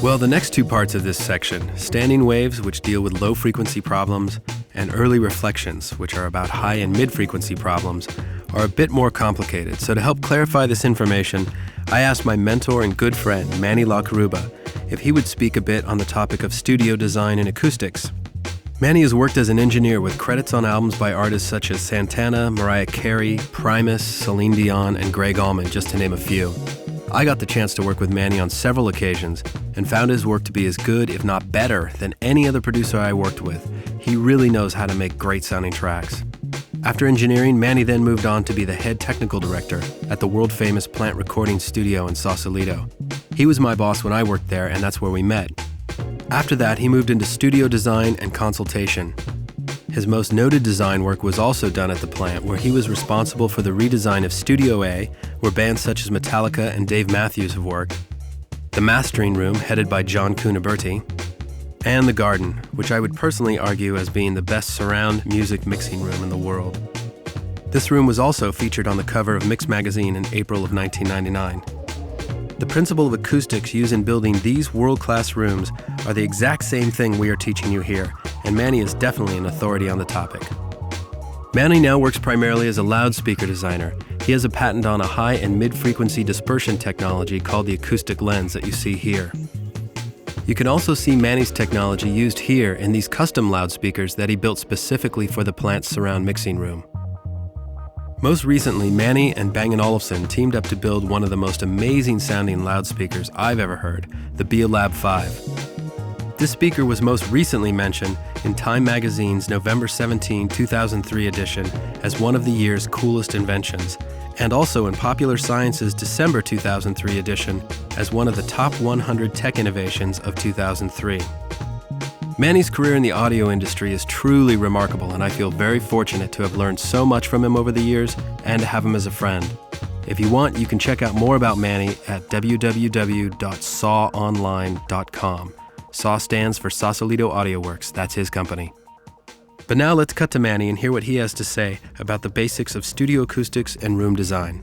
Well, the next two parts of this section, standing waves, which deal with low-frequency problems, and early reflections, which are about high and mid-frequency problems, are a bit more complicated. So to help clarify this information, I asked my mentor and good friend, Manny LaCaruba, if he would speak a bit on the topic of studio design and acoustics. Manny has worked as an engineer with credits on albums by artists such as Santana, Mariah Carey, Primus, Celine Dion, and Greg Allman, just to name a few. I got the chance to work with Manny on several occasions and found his work to be as good, if not better, than any other producer I worked with. He really knows how to make great-sounding tracks. After engineering, Manny then moved on to be the head technical director at the world-famous Plant Recording Studio in Sausalito. He was my boss when I worked there, and that's where we met. After that, he moved into studio design and consultation. His most noted design work was also done at the plant, where he was responsible for the redesign of Studio A, where bands such as Metallica and Dave Matthews have worked, the mastering room, headed by John Cuniberti, and the Garden, which I would personally argue as being the best surround music mixing room in the world. This room was also featured on the cover of Mix magazine in April of 1999. The principle of acoustics used in building these world-class rooms are the exact same thing we are teaching you here, and Manny is definitely an authority on the topic. Manny now works primarily as a loudspeaker designer. He has a patent on a high and mid-frequency dispersion technology called the acoustic lens that you see here. You can also see Manny's technology used here in these custom loudspeakers that he built specifically for the plant's surround mixing room. Most recently, Manny and Bang & Olufsen teamed up to build one of the most amazing sounding loudspeakers I've ever heard, the BEOLAB 5. This speaker was most recently mentioned in Time magazine's November 17, 2003 edition as one of the year's coolest inventions, and also in Popular Science's December 2003 edition as one of the top 100 tech innovations of 2003. Manny's career in the audio industry is truly remarkable, and I feel very fortunate to have learned so much from him over the years and to have him as a friend. If you want, you can check out more about Manny at www.sawonline.com. SAW stands for Sausalito Audio Works. That's his company. But now let's cut to Manny and hear what he has to say about the basics of studio acoustics and room design.